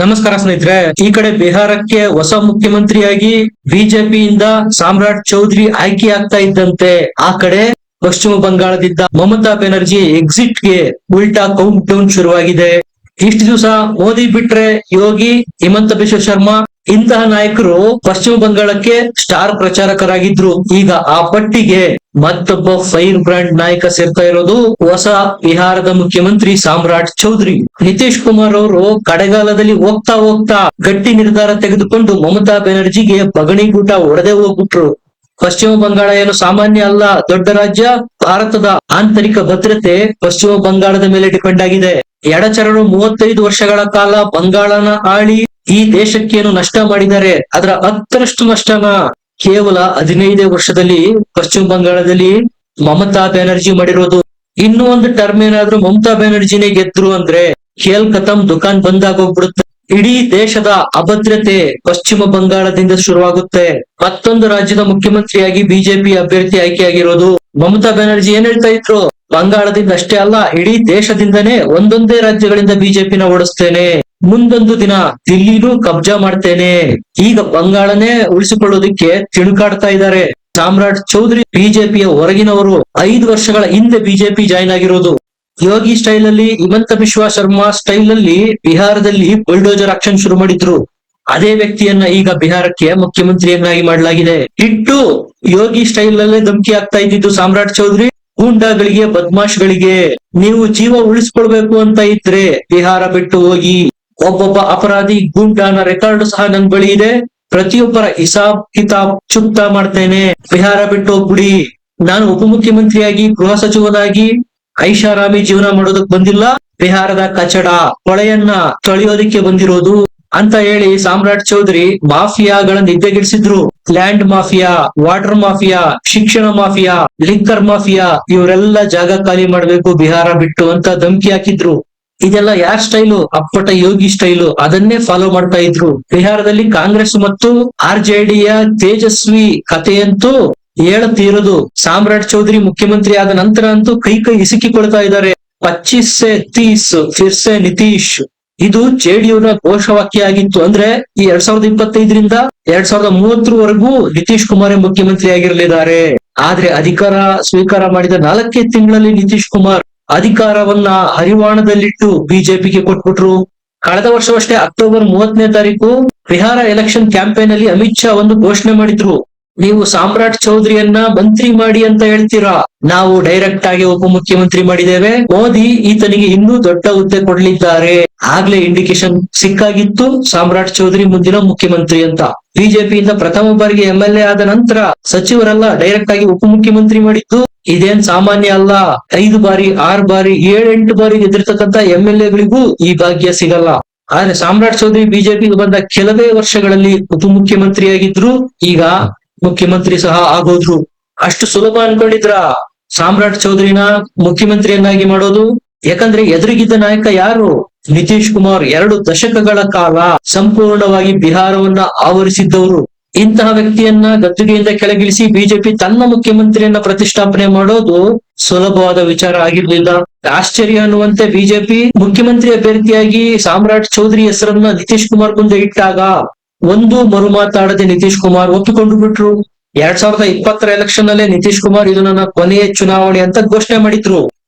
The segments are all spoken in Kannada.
ನಮಸ್ಕಾರ ಸ್ನೇಹಿತರೆ. ಈ ಕಡೆ ಬಿಹಾರಕ್ಕೆ ಹೊಸ ಮುಖ್ಯಮಂತ್ರಿಯಾಗಿ ಬಿಜೆಪಿಯಿಂದ ಸಾಮ್ರಾಟ್ ಚೌಧರಿ ಆಯ್ಕೆ ಆಗ್ತಾ ಇದ್ದಂತೆ, ಆ ಕಡೆ ಪಶ್ಚಿಮ ಬಂಗಾಳದಿಂದ ಮಮತಾ ಬೆನರ್ಜಿ ಎಕ್ಸಿಟ್ ಗೆ ಉಲ್ಟಾ ಕೌಂಟ್ ಡೌನ್ ಶುರುವಾಗಿದೆ. ಇಷ್ಟು ದಿವಸ ಮೋದಿ ಬಿಟ್ರೆ ಯೋಗಿ, ಹಿಮಂತ ಬಿಶ್ವ ಶರ್ಮಾ ಇಂತಹ ನಾಯಕರು ಪಶ್ಚಿಮ ಬಂಗಾಳಕ್ಕೆ ಸ್ಟಾರ್ ಪ್ರಚಾರಕರಾಗಿದ್ರು. ಈಗ ಆ ಪಟ್ಟಿಗೆ ಮತ್ತೊಬ್ಬ ಫೈರ್ ಬ್ರ್ಯಾಂಡ್ ನಾಯಕ ಸೇರ್ತಾ ಇರೋದು ಹೊಸ ಬಿಹಾರದ ಮುಖ್ಯಮಂತ್ರಿ ಸಾಮ್ರಾಟ್ ಚೌಧರಿ. ನಿತೀಶ್ ಕುಮಾರ್ ಅವರು ಕಡೆಗಾಲದಲ್ಲಿ ಹೋಗ್ತಾ ಹೋಗ್ತಾ ಗಟ್ಟಿ ನಿರ್ಧಾರ ತೆಗೆದುಕೊಂಡು ಮಮತಾ ಬೆನರ್ಜಿಗೆ ಬಗಣಿಗೂಟ ಹೊಡೆದೇ ಹೋಗ್ಬಿಟ್ರು. ಪಶ್ಚಿಮ ಬಂಗಾಳ ಏನು ಸಾಮಾನ್ಯ ಅಲ್ಲ, ದೊಡ್ಡ ರಾಜ್ಯ. ಭಾರತದ ಆಂತರಿಕ ಭದ್ರತೆ ಪಶ್ಚಿಮ ಬಂಗಾಳದ ಮೇಲೆ ಡಿಪೆಂಡ್ ಆಗಿದೆ. ಎಡಚರರು 35 ವರ್ಷಗಳ ಕಾಲ ಬಂಗಾಳನ ಆಳಿ ಈ ದೇಶಕ್ಕೇನು ನಷ್ಟ ಮಾಡಿದ್ದಾರೆ, ಅದರ 10ರಷ್ಟು ನಷ್ಟನ ಕೇವಲ 15 ವರ್ಷದಲ್ಲಿ ಪಶ್ಚಿಮ ಬಂಗಾಳದಲ್ಲಿ ಮಮತಾ ಬ್ಯಾನರ್ಜಿ ಮಾಡಿರೋದು. ಇನ್ನೂ ಒಂದು ಟರ್ಮ್ ಏನಾದ್ರೂ ಮಮತಾ ಬ್ಯಾನರ್ಜಿನೇ ಗೆದ್ರು ಅಂದ್ರೆ ಖೇಲ್ ಖತಮ್, ದುಕಾನ್ ಬಂದ್ ಆಗೋಗ್ಬಿಡುತ್ತೆ. ಇಡೀ ದೇಶದ ಅಭದ್ರತೆ ಪಶ್ಚಿಮ ಬಂಗಾಳದಿಂದ ಶುರುವಾಗುತ್ತೆ. ಮತ್ತೊಂದು ರಾಜ್ಯದ ಮುಖ್ಯಮಂತ್ರಿಯಾಗಿ ಬಿಜೆಪಿ ಅಭ್ಯರ್ಥಿ ಆಯ್ಕೆಯಾಗಿರೋದು. ಮಮತಾ ಬ್ಯಾನರ್ಜಿ ಏನ್ ಹೇಳ್ತಾ ಇದ್ರು, ಬಂಗಾಳದಿಂದ ಅಷ್ಟೇ ಅಲ್ಲ, ಇಡೀ ದೇಶದಿಂದನೇ ಒಂದೊಂದೇ ರಾಜ್ಯಗಳಿಂದ ಬಿಜೆಪಿನ ಓಡಿಸ್ತೇನೆ, ಮುಂದೊಂದು ದಿನ ದಿಲ್ಲಿನೂ ಕಬ್ಜಾ ಮಾಡ್ತೇನೆ. ಈಗ ಬಂಗಾಳನೇ ಉಳಿಸಿಕೊಳ್ಳೋದಕ್ಕೆ ತಿಣುಕಾಡ್ತಾ ಇದ್ದಾರೆ. ಸಾಮ್ರಾಟ್ ಚೌಧರಿ ಬಿಜೆಪಿಯ ಹೊರಗಿನವರು. 5 ವರ್ಷಗಳ ಹಿಂದೆ ಬಿಜೆಪಿ ಜಾಯ್ನ್ ಆಗಿರೋದು. ಯೋಗಿ ಸ್ಟೈಲ್ ಅಲ್ಲಿ, ಹಿಮಂತ ಬಿಶ್ವ ಶರ್ಮಾ ಸ್ಟೈಲ್ ಅಲ್ಲಿ ಬಿಹಾರದಲ್ಲಿ ಬುಲ್ಡೋಜರ್ ಆಕ್ಷನ್ ಶುರು ಮಾಡಿದ್ರು. ಅದೇ ವ್ಯಕ್ತಿಯನ್ನ ಈಗ ಬಿಹಾರಕ್ಕೆ ಮುಖ್ಯಮಂತ್ರಿಯನ್ನಾಗಿ ಮಾಡಲಾಗಿದೆ. ಇಟ್ಟು ಯೋಗಿ ಸ್ಟೈಲ್ ಅಲ್ಲೇ ಧಮಕಿ ಆಗ್ತಾ ಇದ್ದಿದ್ದು ಸಾಮ್ರಾಟ್ ಚೌಧರಿ ಗೂಂಡಾಗಳಿಗೆ, ಬದ್ಮಾಶ್ಗಳಿಗೆ, ನೀವು ಜೀವ ಉಳಿಸ್ಕೊಳ್ಬೇಕು ಅಂತ ಇದ್ರೆ ಬಿಹಾರ ಬಿಟ್ಟು ಹೋಗಿ. ಒಬ್ಬೊಬ್ಬ ಅಪರಾಧಿ ಗೂಂಡಾನ ರೆಕಾರ್ಡ್ ಸಹ ನನ್ ಬಳಿ ಇದೆ, ಪ್ರತಿಯೊಬ್ಬರ ಹಿಸಾಬ್ ಕಿತಾಬ್ ಚುಕ್ತಾ ಮಾಡ್ತೇನೆ, ಬಿಹಾರ ಬಿಟ್ಟು ಹೋಗ್ಬಿಡಿ. ನಾನು ಉಪಮುಖ್ಯಮಂತ್ರಿಯಾಗಿ, ಗೃಹ ಸಚಿವನಾಗಿ ಐಷಾರಾಮಿ ಜೀವನ ಮಾಡೋದಕ್ ಬಂದಿಲ್ಲ, ಬಿಹಾರದ ಕಚಡ ಕೊಳೆಯನ್ನ ತೊಳೆಯೋದಕ್ಕೆ ಬಂದಿರೋದು ಅಂತ ಹೇಳಿ ಸಾಮ್ರಾಟ್ ಚೌಧರಿ ಮಾಫಿಯಾಗಳ ನಿದ್ದೆಗೆಡಿಸಿದ್ರು. ಲ್ಯಾಂಡ್ ಮಾಫಿಯಾ, ವಾಟರ್ ಮಾಫಿಯಾ, ಶಿಕ್ಷಣ ಮಾಫಿಯಾ, ಲಿಕ್ಕರ್ ಮಾಫಿಯಾ, ಇವರೆಲ್ಲ ಜಾಗ ಖಾಲಿ ಮಾಡ್ಬೇಕು ಬಿಹಾರ ಬಿಟ್ಟು ಅಂತ ಧಮಕಿ ಹಾಕಿದ್ರು. ಇದೆಲ್ಲ ಯಾರ್ ಸ್ಟೈಲು? ಅಪ್ಪಟ ಯೋಗಿ ಸ್ಟೈಲು. ಅದನ್ನೇ ಫಾಲೋ ಮಾಡ್ತಾ ಇದ್ರು. ಬಿಹಾರದಲ್ಲಿ ಕಾಂಗ್ರೆಸ್ ಮತ್ತು RJD ತೇಜಸ್ವಿ ಕಥೆಯಂತೂ ಹೇಳತೀರದು. ಸಾಮ್ರಾಟ್ ಚೌಧರಿ ಮುಖ್ಯಮಂತ್ರಿ ಆದ ನಂತರ ಅಂತೂ ಕೈ ಇಸುಕಿಕೊಳ್ತಾ ಇದ್ದಾರೆ. 25 ಸೆ 30 ಫಿರ್ ಸೆ ನಿತೀಶ್, ಇದು JDU ಘೋಷವಾಕ್ಯ ಆಗಿತ್ತು. ಅಂದ್ರೆ ಈ 2025ರಿಂದ 2030ವರೆಗೂ ನಿತೀಶ್ ಕುಮಾರ್ ಮುಖ್ಯಮಂತ್ರಿ ಆಗಿರಲಿದ್ದಾರೆ. ಆದ್ರೆ ಅಧಿಕಾರ ಸ್ವೀಕಾರ ಮಾಡಿದ 4 ತಿಂಗಳಲ್ಲಿ ನಿತೀಶ್ ಕುಮಾರ್ ಅಧಿಕಾರವನ್ನ ಹರಿವಾಣದಲ್ಲಿಟ್ಟು ಬಿಜೆಪಿಗೆ ಕೊಟ್ಬಿಟ್ರು. ಕಳೆದ ವರ್ಷವಷ್ಟೇ ಅಕ್ಟೋಬರ್ 30ನೇ ತಾರೀಕು ಬಿಹಾರ ಎಲೆಕ್ಷನ್ ಕ್ಯಾಂಪೇನ್ ಅಲ್ಲಿ ಅಮಿತ್ ಶಾ ಒಂದು ಘೋಷಣೆ ಮಾಡಿದ್ರು, ನೀವು ಸಾಮ್ರಾಟ್ ಚೌಧರಿಯನ್ನ ಮಂತ್ರಿ ಮಾಡಿ ಅಂತ ಹೇಳ್ತೀರಾ, ನಾವು ಡೈರೆಕ್ಟ್ ಆಗಿ ಉಪಮುಖ್ಯಮಂತ್ರಿ ಮಾಡಿದ್ದೇವೆ, ಮೋದಿ ಈತನಿಗೆ ಇನ್ನೂ ದೊಡ್ಡ ಹುದ್ದೆ ಕೊಡ್ಲಿದ್ದಾರೆ. ಆಗ್ಲೇ ಇಂಡಿಕೇಶನ್ ಸಿಕ್ಕಾಗಿತ್ತು ಸಾಮ್ರಾಟ್ ಚೌಧರಿ ಮುಂದಿನ ಮುಖ್ಯಮಂತ್ರಿ ಅಂತ. ಬಿಜೆಪಿಯಿಂದ ಪ್ರಥಮ ಬಾರಿಗೆ MLA ಆದ ನಂತರ ಸಚಿವರೆಲ್ಲ ಡೈರೆಕ್ಟ್ ಆಗಿ ಉಪಮುಖ್ಯಮಂತ್ರಿ ಮಾಡಿದ್ದು ಇದೇನ್ ಸಾಮಾನ್ಯ ಅಲ್ಲ. 5 ಬಾರಿ 6 ಬಾರಿ 7-8 ಬಾರಿ ಗೆದ್ದಿರ್ತಕ್ಕಂಥ MLAಗಳಿಗೂ ಈ ಭಾಗ್ಯ ಸಿಗಲ್ಲ. ಆದ್ರೆ ಸಾಮ್ರಾಟ್ ಚೌಧರಿ ಬಿಜೆಪಿಗೆ ಬಂದ ಕೆಲವೇ ವರ್ಷಗಳಲ್ಲಿ ಉಪಮುಖ್ಯಮಂತ್ರಿಯಾಗಿದ್ರು, ಈಗ ಮುಖ್ಯಮಂತ್ರಿ ಸಹ ಆಗೋದ್ರು. ಅಷ್ಟು ಸುಲಭ ಅನ್ಕೊಂಡಿದ್ರ ಸಾಮ್ರಾಟ್ ಚೌಧರಿನ ಮುಖ್ಯಮಂತ್ರಿಯನ್ನಾಗಿ ಮಾಡೋದು? ಯಾಕಂದ್ರೆ ಎದುರಿಗಿದ್ದ ನಾಯಕ ಯಾರು? ನಿತೀಶ್ ಕುಮಾರ್. 2 ದಶಕಗಳ ಕಾಲ ಸಂಪೂರ್ಣವಾಗಿ ಬಿಹಾರವನ್ನ ಆವರಿಸಿದ್ದವರು. ಇಂತಹ ವ್ಯಕ್ತಿಯನ್ನ ಗದ್ದುಗೆಯಿಂದ ಕೆಳಗಿಳಿಸಿ ಬಿಜೆಪಿ ತನ್ನ ಮುಖ್ಯಮಂತ್ರಿಯನ್ನ ಪ್ರತಿಷ್ಠಾಪನೆ ಮಾಡೋದು ಸುಲಭವಾದ ವಿಚಾರ ಆಗಿರ್ಲಿಲ್ಲ. ಆಶ್ಚರ್ಯ ಅನ್ನುವಂತೆ ಬಿಜೆಪಿ ಮುಖ್ಯಮಂತ್ರಿ ಅಭ್ಯರ್ಥಿಯಾಗಿ ಸಾಮ್ರಾಟ್ ಚೌಧರಿ ಹೆಸರನ್ನ ನಿತೀಶ್ ಕುಮಾರ್ ಮುಂದೆ ಇಟ್ಟಾಗ ಒಂದು ಮರು ಮಾತಾಡದೆ ನಿತೀಶ್ ಕುಮಾರ್ ಒಪ್ಪಿಕೊಂಡು ಬಿಟ್ರು. 2020ರ ಎಲೆಕ್ಷನ್ ಅಲ್ಲೇ ನಿತೀಶ್ ಕುಮಾರ್ ಇದು ನನ್ನ ಕೊನೆಯ ಚುನಾವಣೆ ಅಂತ ಘೋಷಣೆ ಮಾಡಿದ್ರು.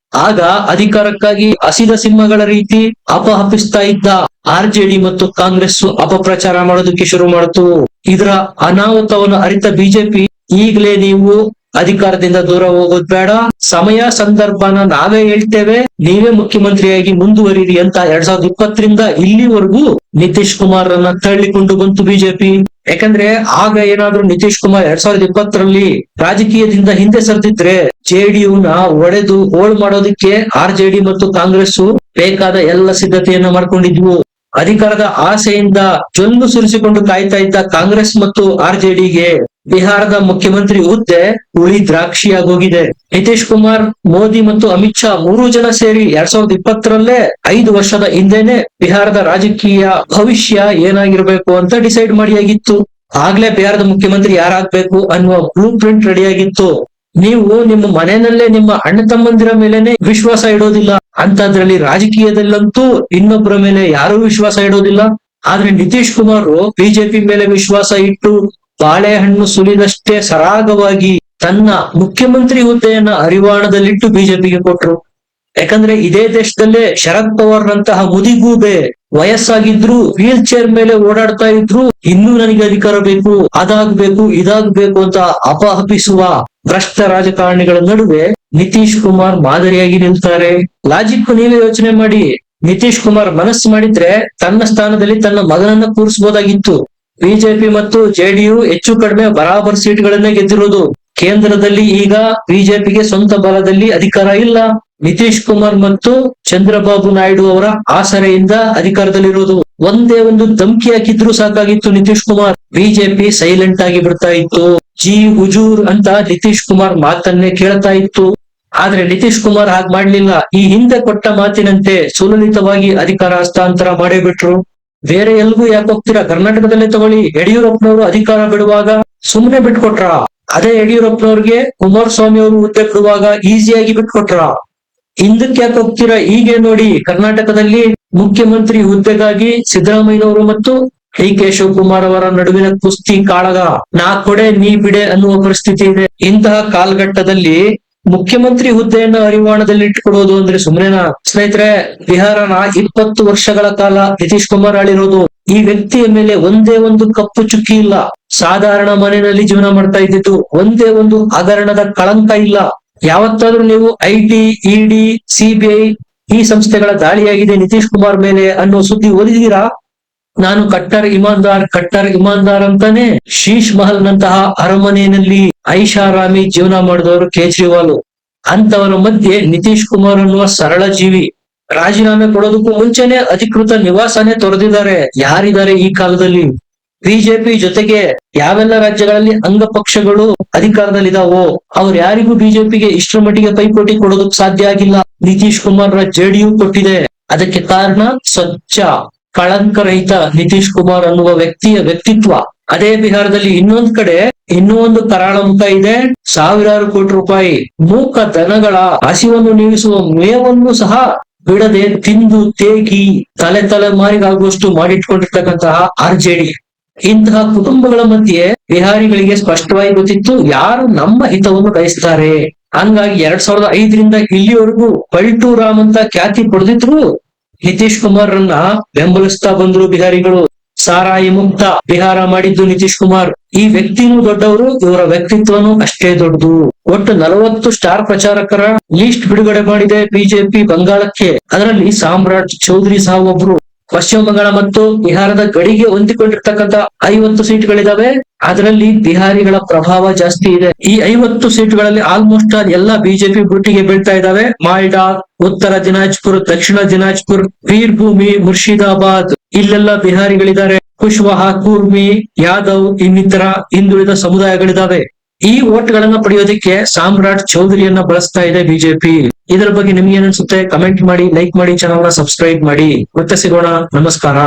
ಆಗ ಅಧಿಕಾರಕ್ಕಾಗಿ ಹಸಿದ ಸಿಂಹಗಳ ರೀತಿ ಅಪಹಪಿಸ್ತಾ ಇದ್ದ RJD ಮತ್ತು ಕಾಂಗ್ರೆಸ್ ಅಪಪ್ರಚಾರ ಮಾಡೋದಕ್ಕೆ ಶುರು ಮಾಡಿತು. ಇದರ ಅನಾಹುತವನ್ನು ಅರಿತ ಬಿಜೆಪಿ, ಈಗಲೇ ನೀವು ಅಧಿಕಾರದಿಂದ ದೂರ ಹೋಗೋದ್ ಬೇಡ, ಸಮಯ ಸಂದರ್ಭನ ನಾವೇ ಹೇಳ್ತೇವೆ, ನೀವೇ ಮುಖ್ಯಮಂತ್ರಿಯಾಗಿ ಮುಂದುವರಿರಿ ಅಂತ 2020ರಿಂದ ಇಲ್ಲಿವರೆಗೂ ನಿತೀಶ್ ಕುಮಾರ್ ಅನ್ನ ತಳ್ಳಿಕೊಂಡು ಬಂತು ಬಿಜೆಪಿ. ಯಾಕಂದ್ರೆ ಆಗ ಏನಾದ್ರೂ ನಿತೀಶ್ ಕುಮಾರ್ 2020ರಲ್ಲಿ ರಾಜಕೀಯದಿಂದ ಹಿಂದೆ ಸರಿದಿದ್ರೆ JDU ಒಡೆದು ಹೋಳು ಮಾಡೋದಕ್ಕೆ RJD ಮತ್ತು ಕಾಂಗ್ರೆಸ್ ಬೇಕಾದ ಎಲ್ಲ ಸಿದ್ಧತೆಯನ್ನ ಮಾಡ್ಕೊಂಡಿದ್ವು. ಅಧಿಕಾರದ ಆಸೆಯಿಂದ ಜೊಲ್ಲು ಸುರಿಸಿಕೊಂಡು ಕಾಯ್ತಾ ಇದ್ದ ಕಾಂಗ್ರೆಸ್ ಮತ್ತು RJDಗೆ ಬಿಹಾರದ ಮುಖ್ಯಮಂತ್ರಿ ಹುದ್ದೆ ಹುಳಿ ದ್ರಾಕ್ಷಿಯಾಗೋಗಿದೆ. ನಿತೀಶ್ ಕುಮಾರ್, ಮೋದಿ ಮತ್ತು ಅಮಿತ್ ಶಾ 3 ಜನ ಸೇರಿ 2020ರಲ್ಲೇ 5 ವರ್ಷದ ಹಿಂದೆನೆ ಬಿಹಾರದ ರಾಜಕೀಯ ಭವಿಷ್ಯ ಏನಾಗಿರ್ಬೇಕು ಅಂತ ಡಿಸೈಡ್ ಮಾಡಿಯಾಗಿತ್ತು. ಆಗ್ಲೇ ಬಿಹಾರದ ಮುಖ್ಯಮಂತ್ರಿ ಯಾರಾಗ್ಬೇಕು ಅನ್ನುವ ಬ್ಲೂ ಪ್ರಿಂಟ್ ರೆಡಿಯಾಗಿತ್ತು. ನೀವು ನಿಮ್ಮ ಮನೆಯಲ್ಲೇ ನಿಮ್ಮ ಅಣ್ಣ ತಮ್ಮಂದಿರ ಮೇಲೆನೆ ವಿಶ್ವಾಸ ಇಡೋದಿಲ್ಲ, ಅಂತದ್ರಲ್ಲಿ ರಾಜಕೀಯದಲ್ಲಂತೂ ಇನ್ನೊಬ್ಬರ ಮೇಲೆ ಯಾರೂ ವಿಶ್ವಾಸ ಇಡೋದಿಲ್ಲ. ಆದ್ರೆ ನಿತೀಶ್ ಕುಮಾರ್ ಬಿಜೆಪಿ ಮೇಲೆ ವಿಶ್ವಾಸ ಇಟ್ಟು ಬಾಳೆಹಣ್ಣು ಸುಲಿದಷ್ಟೇ ಸರಾಗವಾಗಿ ತನ್ನ ಮುಖ್ಯಮಂತ್ರಿ ಹುದ್ದೆಯನ್ನ ಅರಿವಾಣದಲ್ಲಿಟ್ಟು ಬಿಜೆಪಿಗೆ ಕೊಟ್ರು. ಯಾಕಂದ್ರೆ ಇದೇ ದೇಶದಲ್ಲೇ ಶರದ್ ಪವಾರ್ ನಂತಹ ಮುದಿಗೂಬೆ ವಯಸ್ಸಾಗಿದ್ರು ವೀಲ್ ಚೇರ್ ಮೇಲೆ ಓಡಾಡ್ತಾ ಇದ್ರು, ಇನ್ನೂ ನನಗೆ ಅಧಿಕಾರ ಬೇಕು, ಅದಾಗ್ಬೇಕು ಇದಾಗ್ಬೇಕು ಅಂತ ಅಪಹಪಿಸುವ ಭ್ರಷ್ಟ ರಾಜಕಾರಣಿಗಳ ನಡುವೆ ನಿತೀಶ್ ಕುಮಾರ್ ಮಾದರಿಯಾಗಿ ನಿಲ್ತಾರೆ. ಲಾಜಿಕ್ ನೀವೇ ಯೋಚನೆ ಮಾಡಿ. ನಿತೀಶ್ ಕುಮಾರ್ ಮನಸ್ಸು ಮಾಡಿದ್ರೆ ತನ್ನ ಸ್ಥಾನದಲ್ಲಿ ತನ್ನ ಮಗನನ್ನ ಕೂರಿಸಬಹುದಾಗಿತ್ತು. ಬಿಜೆಪಿ ಮತ್ತು ಜೆಡಿಯು ಹೆಚ್ಚು ಕಡಿಮೆ ಬರಾಬರ್ ಸೀಟ್ಗಳನ್ನೇ ಗೆದ್ದಿರೋದು. ಕೇಂದ್ರದಲ್ಲಿ ಈಗ ಬಿಜೆಪಿಗೆ ಸ್ವಂತ ಬಲದಲ್ಲಿ ಅಧಿಕಾರ ಇಲ್ಲ. ನಿತೀಶ್ ಕುಮಾರ್ ಮತ್ತು ಚಂದ್ರಬಾಬು ನಾಯ್ಡು ಅವರ ಆಸರೆಯಿಂದ ಅಧಿಕಾರದಲ್ಲಿರೋದು. ಒಂದೇ ಒಂದು ಧಮ್ಕಿ ಹಾಕಿದ್ರು ಸಾಕಾಗಿತ್ತು ನಿತೀಶ್ ಕುಮಾರ್, ಬಿಜೆಪಿ ಸೈಲೆಂಟ್ ಆಗಿ ಬಿಡ್ತಾ ಇತ್ತು. ಜಿ ಹುಜೂರ್ ಅಂತ ನಿತೀಶ್ ಕುಮಾರ್ ಮಾತನ್ನೇ ಕೇಳ್ತಾ ಇತ್ತು. ಆದ್ರೆ ನಿತೀಶ್ ಕುಮಾರ್ ಹಾಗೆ ಮಾಡ್ಲಿಲ್ಲ. ಈ ಹಿಂದೆ ಕೊಟ್ಟ ಮಾತಿನಂತೆ ಸುಲಲಿತವಾಗಿ ಅಧಿಕಾರ ಹಸ್ತಾಂತರ ಮಾಡೇ ಬಿಟ್ರು. ಬೇರೆ ಎಲ್ಗೂ ಯಾಕೆ ಹೋಗ್ತೀರಾ, ಕರ್ನಾಟಕದಲ್ಲೇ ತಗೊಳ್ಳಿ. ಯಡಿಯೂರಪ್ಪನವರು ಅಧಿಕಾರ ಬಿಡುವಾಗ ಸುಮ್ನೆ ಬಿಟ್ಕೊಟ್ರ. ಅದೇ ಯಡಿಯೂರಪ್ಪನವ್ರಿಗೆ ಕುಮಾರಸ್ವಾಮಿ ಅವರು ಹುದ್ದೆ ಬಿಡುವಾಗ ಈಸಿಯಾಗಿ ಬಿಟ್ಕೊಟ್ರ. ಹಿಂದಕ್ಕೆ ಯಾಕೆ ಹೋಗ್ತೀರಾ? ಹೀಗೆ ನೋಡಿ, ಕರ್ನಾಟಕದಲ್ಲಿ ಮುಖ್ಯಮಂತ್ರಿ ಹುದ್ದೆಗಾಗಿ ಸಿದ್ದರಾಮಯ್ಯನವರು ಮತ್ತು ಡಿ ಕೆ ಶಿವಕುಮಾರ್ ಅವರ ನಡುವಿನ ಕುಸ್ತಿ ಕಾಳಗ. ನಾ ಕೊಡೆ ನೀ ಬಿಡೆ ಅನ್ನುವ ಪರಿಸ್ಥಿತಿ ಇದೆ. ಇಂತಹ ಕಾಲಘಟ್ಟದಲ್ಲಿ ಮುಖ್ಯಮಂತ್ರಿ ಹುದ್ದೆಯನ್ನ ಅರಿವಾಣದಲ್ಲಿ ಇಟ್ಕೊಡೋದು ಅಂದ್ರೆ ಸುಮ್ನೆನಾ? ಸ್ನೇಹಿತರೆ, ಬಿಹಾರನ 20 ವರ್ಷಗಳ ಕಾಲ ನಿತೀಶ್ ಕುಮಾರ್ ಆಳಿರೋದು. ಈ ವ್ಯಕ್ತಿಯ ಮೇಲೆ ಒಂದೇ ಒಂದು ಕಪ್ಪು ಚುಕ್ಕಿ ಇಲ್ಲ. ಸಾಧಾರಣ ಮನೆಯಲ್ಲಿ ಜೀವನ ಮಾಡ್ತಾ ಇದ್ದಿದ್ದು, ಒಂದೇ ಒಂದು ಹಗರಣದ ಕಳಂಕ ಇಲ್ಲ. ಯಾವತ್ತಾದ್ರೂ ನೀವು ಐಟಿ, ಇಡಿ, ಸಿಬಿಐ ಈ ಸಂಸ್ಥೆಗಳ ದಾಳಿಯಾಗಿದೆ ನಿತೀಶ್ ಕುಮಾರ್ ಮೇಲೆ ಅನ್ನೋ ಸುದ್ದಿ ಓದಿದೀರಾ? ನಾನು ಕಟ್ಟರ್ ಇಮಾನ್ದಾರ್ ಅಂತಾನೆ ಶೀಶ್ ಮಹಲ್ ನಂತಹ ಅರಮನೆಯಲ್ಲಿ ಐಷಾರಾಮಿ ಜೀವನ ಮಾಡಿದವರು ಕೇಜ್ರಿವಾಲ್. ಅಂತವರ ಮಧ್ಯೆ ನಿತೀಶ್ ಕುಮಾರ್ ಅನ್ನುವ ಸರಳ ಜೀವಿ ರಾಜೀನಾಮೆ ಕೊಡೋದಕ್ಕೂ ಮುಂಚೆನೆ ಅಧಿಕೃತ ನಿವಾಸನೇ ತೊರೆದಿದ್ದಾರೆ. ಯಾರಿದ್ದಾರೆ ಈ ಕಾಲದಲ್ಲಿ? ಬಿಜೆಪಿ ಜೊತೆಗೆ ಯಾವೆಲ್ಲ ರಾಜ್ಯಗಳಲ್ಲಿ ಅಂಗ ಪಕ್ಷಗಳು ಅಧಿಕಾರದಲ್ಲಿದಾವೋ ಅವ್ರು ಯಾರಿಗೂ ಬಿಜೆಪಿಗೆ ಇಷ್ಟರ ಮಟ್ಟಿಗೆ ಪೈಪೋಟಿ ಕೊಡೋದಕ್ ಸಾಧ್ಯ ಆಗಿಲ್ಲ. ನಿತೀಶ್ ಕುಮಾರ್ ಜೆಡಿಯು ಕೊಟ್ಟಿದೆ. ಅದಕ್ಕೆ ಕಾರಣ ಸ್ವಚ್ಛ ಕಳಂಕರಹಿತ ನಿತೀಶ್ ಕುಮಾರ್ ಅನ್ನುವ ವ್ಯಕ್ತಿಯ ವ್ಯಕ್ತಿತ್ವ. ಅದೇ ಬಿಹಾರದಲ್ಲಿ ಇನ್ನೊಂದ್ ಕಡೆ ಇನ್ನೂ ಒಂದು ಕರಾಳ ಮುಖ ಇದೆ. ಸಾವಿರಾರು ಕೋಟಿ ರೂಪಾಯಿ ಮೂಕ ದನಗಳ ಹಸಿವನ್ನು ನೀಗಿಸುವ ಮೇವನ್ನು ಸಹ ಬಿಡದೆ ತಿಂದು ತೇಗಿ ತಲೆಮಾರಿಗಾಗುವಷ್ಟು ಮಾಡಿಟ್ಕೊಂಡಿರ್ತಕ್ಕಂತಹ ಆರ್ಜೆಡಿ. ಇಂತಹ ಕುಟುಂಬಗಳ ಮಧ್ಯೆ ಬಿಹಾರಿಗಳಿಗೆ ಸ್ಪಷ್ಟವಾಗಿ ಗೊತ್ತಿತ್ತು ಯಾರು ನಮ್ಮ ಹಿತವನ್ನು ಬಯಸ್ತಾರೆ. ಹಂಗಾಗಿ 2005ರಿಂದ ಇಲ್ಲಿವರೆಗೂ ಪಲ್ಟು ರಾಮ್ ಅಂತ ಖ್ಯಾತಿ ಪಡೆದಿದ್ರು ನಿತೀಶ್ ಕುಮಾರ್ ರನ್ನ ಬೆಂಬಲಿಸ್ತಾ ಬಂದ್ರು ಬಿಹಾರಿಗಳು. ಸಾರಾಯಿ ಮುಕ್ತ ಬಿಹಾರ ಮಾಡಿದ್ದು ನಿತೀಶ್ ಕುಮಾರ್. ಈ ವ್ಯಕ್ತಿನೂ ದೊಡ್ಡವರು, ಇವರ ವ್ಯಕ್ತಿತ್ವನೂ ಅಷ್ಟೇ ದೊಡ್ಡದು. ಒಟ್ಟು 40 ಸ್ಟಾರ್ ಪ್ರಚಾರಕರ ಲಿಸ್ಟ್ ಬಿಡುಗಡೆ ಮಾಡಿದೆ ಬಿಜೆಪಿ ಬಂಗಾಳಕ್ಕೆ. ಅದರಲ್ಲಿ ಸಾಮ್ರಾಟ್ ಚೌಧರಿ ಸಹ ಒಬ್ರು. ಪಶ್ಚಿಮ ಬಂಗಾಳ ಮತ್ತು ಬಿಹಾರದ ಗಡಿಗೆ ಹೊಂದಿಕೊಂಡಿರ್ತಕ್ಕಂಥ 50 ಸೀಟ್ಗಳಿದಾವೆ. ಅದರಲ್ಲಿ ಬಿಹಾರಿಗಳ ಪ್ರಭಾವ ಜಾಸ್ತಿ ಇದೆ. ಈ 50 ಸೀಟ್ಗಳಲ್ಲಿ ಆಲ್ಮೋಸ್ಟ್ ಎಲ್ಲ ಬಿಜೆಪಿ ಬುಟ್ಟಿಗೆ ಬೀಳ್ತಾ ಇದಾವೆ. ಮಾಲ್ಡಾ, ಉತ್ತರ ದಿನಾಜ್ಪುರ್, ದಕ್ಷಿಣ ದಿನಾಜ್ಪುರ್, ವೀರ್ಭೂಮಿ, ಮುರ್ಷಿದಾಬಾದ್ ಇಲ್ಲೆಲ್ಲ ಬಿಹಾರಿಗಳಿದ್ದಾರೆ. ಕುಶ್ವಾಹಾ, ಕೂರ್ಮಿ, ಯಾದವ್ ಇನ್ನಿತರ ಹಿಂದುಳಿದ ಸಮುದಾಯಗಳಿದಾವೆ. ಈ ಓಟ್ಗಳನ್ನ ಪಡೆಯೋದಕ್ಕೆ ಸಾಮ್ರಾಟ್ ಚೌಧರಿಯನ್ನ ಬಳಸ್ತಾ ಇದೆ ಬಿಜೆಪಿ. ಇದರ ಬಗ್ಗೆ ನಿಮ್ಗೆ ಏನ್ ಅನ್ಸುತ್ತೆ? ಕಮೆಂಟ್ ಮಾಡಿ, ಲೈಕ್ ಮಾಡಿ, ಚಾನಲ್ ನ ಸಬ್ಸ್ಕ್ರೈಬ್ ಮಾಡಿ. ಮತ್ತೆ ಸಿಗೋಣ. ನಮಸ್ಕಾರ.